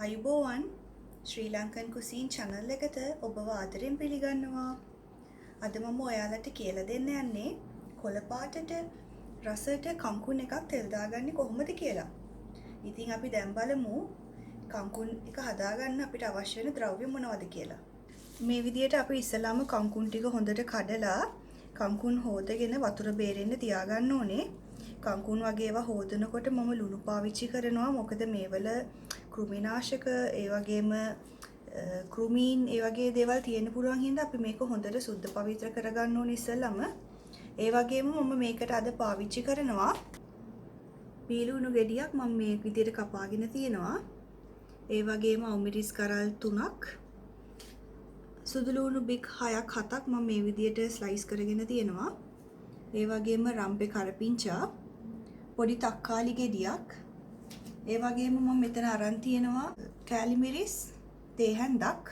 අයිබෝවන් ශ්‍රී Lankan කුසීන් channel එකට ඔබව ආදරෙන් පිළිගන්නවා. අද මම ඔයාලට කියලා දෙන්න යන්නේ කොළ පාටට රසට කංකුන් එකක් තෙල් දාගන්නේ කොහොමද කියලා. ඉතින් අපි දැන් බලමු කංකුන් එක හදාගන්න අපිට අවශ්‍ය වෙන ද්‍රව්‍ය මොනවද කියලා. මේ විදිහට අපි ඉස්සලාම කංකුන් ටික හොඳට කඩලා කංකුන් හොදගෙන වතුර බේරෙන්න තියාගන්න ඕනේ. කංකුන් වගේ ඒවා හොදනකොට මම ලුණු පාවිච්චි කරනවා. මොකද මේවල කෘමිනාශක ඒ වගේම කෘමීන් ඒ වගේ දේවල් තියෙන්න පුළුවන් හින්දා අපි මේක හොඳට සුද්ධ පවිත්‍ර කරගන්න ඕනේ ඉස්සෙල්ලම. ඒ වගේම මම මේකට අද පාවිච්චි කරනවා පීලුණු ගෙඩියක් මම මේ විදිහට කපාගෙන තියෙනවා. ඒ වගේම අමිරිස් කරල් 3ක් සුදු ලුණු බික් 6ක් 7ක් මම මේ විදිහට ස්ලයිස් කරගෙන තියෙනවා. ඒ වගේම රම්පේ කරපිංචා පොඩි තක්කාලි ගෙඩියක්. ඒ වගේම මම මෙතන අරන් තියෙනවා කෑලි මිරිස් තේ හැන්දක්.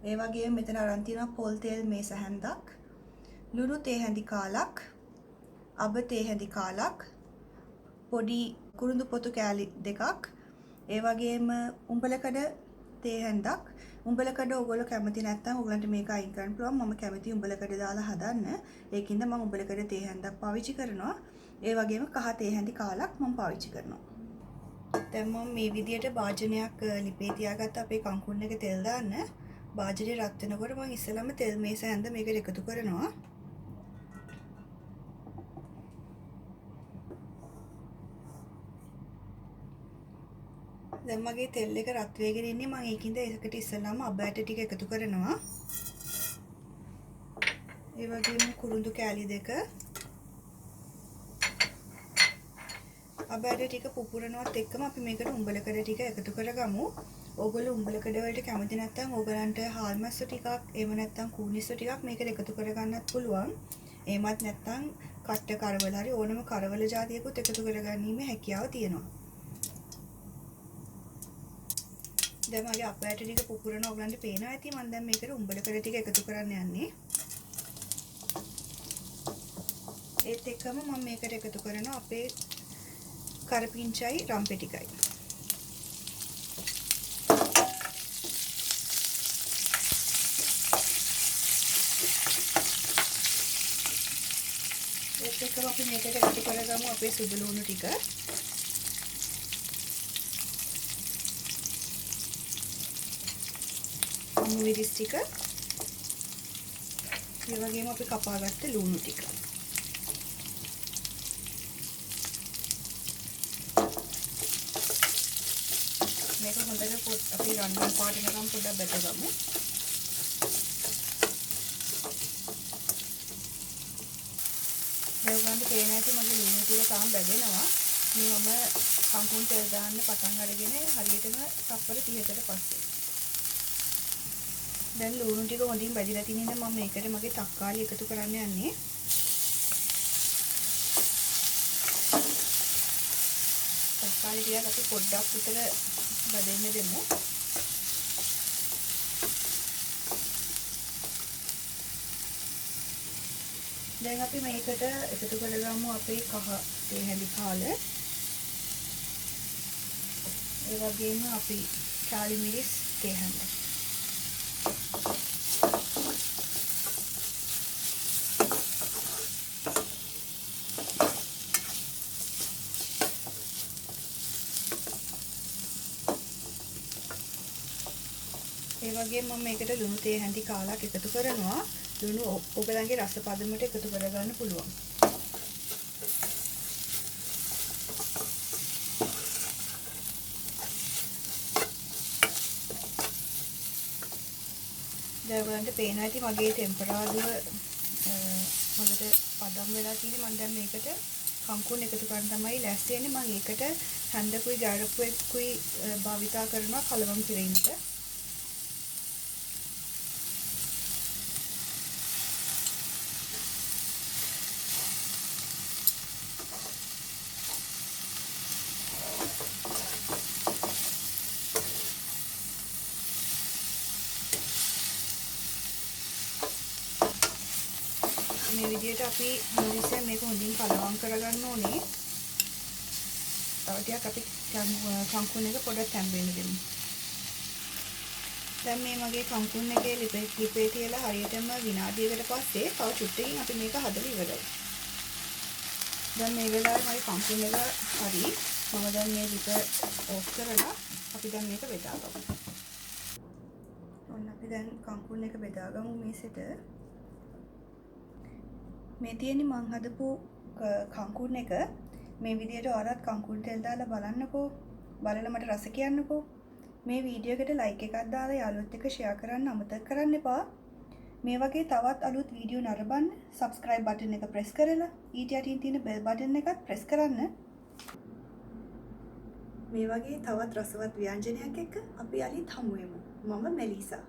ඒ වගේම මෙතන අරන් තියෙනවා පොල් තෙල් මේස හැන්දක්. ලුණු තේ හැඳි කාලක්. අබ තේ හැඳි කාලක්. පොඩි කුරුඳු පොතු කෑලි දෙකක්. ඒ වගේම උඹලකඩ තේ හැන්දක්. උඹලකඩ ඔයගොල්ලෝ කැමති නැත්නම් ඔයගලන්ට මේක අයින් කරන්න පුළුවන්. මම කැමති උඹලකඩ දාලා හදන්න. ඒකින්ද මම උඹලකඩ තේ හැන්දක් පාවිච්චි කරනවා. ඒ වගේම කහ තේ හැඳි කාලක් මම පාවිච්චි කරනවා. දැන් මම මේ විදියට භාජනයක් ලිපේ තියාගත්ත අපේ කංකුන් එක තෙල් දාන්න. භාජනේ රත් වෙනකොට මම ඉස්සෙල්ලාම තෙල් මේස හැන්ද මේකට එකතු කරනවා. දැන් මගේ තෙල් එක රත් වෙගෙන ඉන්නේ. මම ඒකින්ද ඒකට ඉස්සෙල්ලාම අබ ඇට ටික එකතු කරනවා. ඒ වගේම කුරුඳු කෑලි දෙක. අබ ඇට ටික පුපුරනවත් එක්කම අපි මේකට උඹලකඩ ටික එකතු කරගමු. ඕගොල්ලෝ උඹලකඩ වලට කැමති නැත්නම් ඕගලන්ට හාල්මස්ස ටිකක් එහෙම නැත්නම් කූනිස්ස ටිකක් මේකට එකතු කරගන්නත් පුළුවන්. එහෙමත් නැත්නම් කට්ට කරවල හරි ඕනම කරවල జాතියකුත් එකතු කරගන්නීමේ හැකියාව තියෙනවා. දැන් මගේ අබ ඇට ටික පුපුරන ඕගලන්ට පේනවා ඇති. මම දැන් මේකට උඹලකඩ ටික එකතු කරන්න යන්නේ. ඒත් එක්කම මම මේකට එකතු කරනවා අපේ කරපිංචයි රම්පේ ටිකයි. ඒත් එක්කම අපි මේකට එකතු කරගමු අපේ සුදු ලුණු ටික. මිරිස් ටික. ඒ වගේම අපි කපාගත්ත ලුණු ටික. මේක හොඳට අපි රන්වන් පාට එකම පොඩ්ඩක් බැටගමු. දැන් ගන්න තේන ඇති මගේ ලුණු ටික තාම බැදෙනවා. මේ මම කංකුන් තෙල් දාන්න පටන් අරගෙන හරියටම තප්පර 30කට පස්සේ. දැන් ලුණු ටික හොඳින් බැදිලා තියෙන ඉතින් මම මේකට මගේ තක්කාලි එකතු කරන්න යන්නේ. තක්කාලි ටික අපි පොඩ්ඩක් විතර බදෙන්න දෙමු. දැන් අපි මේකට එකතු කරගමු අපේ කහ තේ හැඳි කාල. ඒ වගේම අපි කෑලි මිරිස් තේ හැඳ. ඒ වගේම මම මේකට ලුණු තේ හැඳි කාලක් එකතු කරනවා. ලුණු ඔයගලන්ගේ රස පදමට එකතු කරගන්න පුළුවන්. දැන් ඔයගලන්ට පේනවා ඇති මගේ ටෙම්පරාදුව හොඳට පදම් වෙලා තියෙන්නේ. මම දැන් මේකට කංකුන් එකතු කරන් තමයි ලෑස්ති වෙන්නේ. මම ඒකට හැන්දකුයි ගැරප්පුකුයි භාවිතා කරනවා කලවම් කිරීමට. මේ විදිහට අපි මුලින්ම මේක හොඳින් කලවම් කරගන්න ඕනේ. තව ටිකක් අපි කංකුන් එක පොඩ්ඩක් තැම්බෙන්න දෙමු. දැන් මේ මගේ කම්කුන් එකේ ලිපේ තියලා හරියටම විනාඩියකට පස්සේ තව චුට්ටකින් අපි මේක හදලා ඉවරයි. දැන් මේ වෙලාවේ මගේ කම්කුන් එක හරි. මම දැන් මේ ලිප ඕෆ් කරලා අපි දැන් මේක බෙදාගමු. ඔන්න අපි දැන් කම්කුන් එක බෙදාගමු මේසෙට. මේ තියෙන්නේ මං හදපු කම්කුන් එක. මේ විදිහට ඔයාලත් කම්කුන් තෙල් දාලා බලන්නකෝ. බලලා මට රස කියන්නකෝ. මේ වීඩියෝ එකට ලයික් එකක් දාලා යාළුවොත් එක්ක ෂෙයා කරන්න අමතක කරන්න එපා. මේ වගේ තවත් අලුත් වීඩියෝ නරඹන්න subscribe button එක press කරලා ඊට යටින් තියෙන bell button එකත් press කරන්න. මේ වගේ තවත් රසවත් ව්‍යංජනයක් එක්ක අපි යලිත් හමු වෙමු. මම මෙලිසා.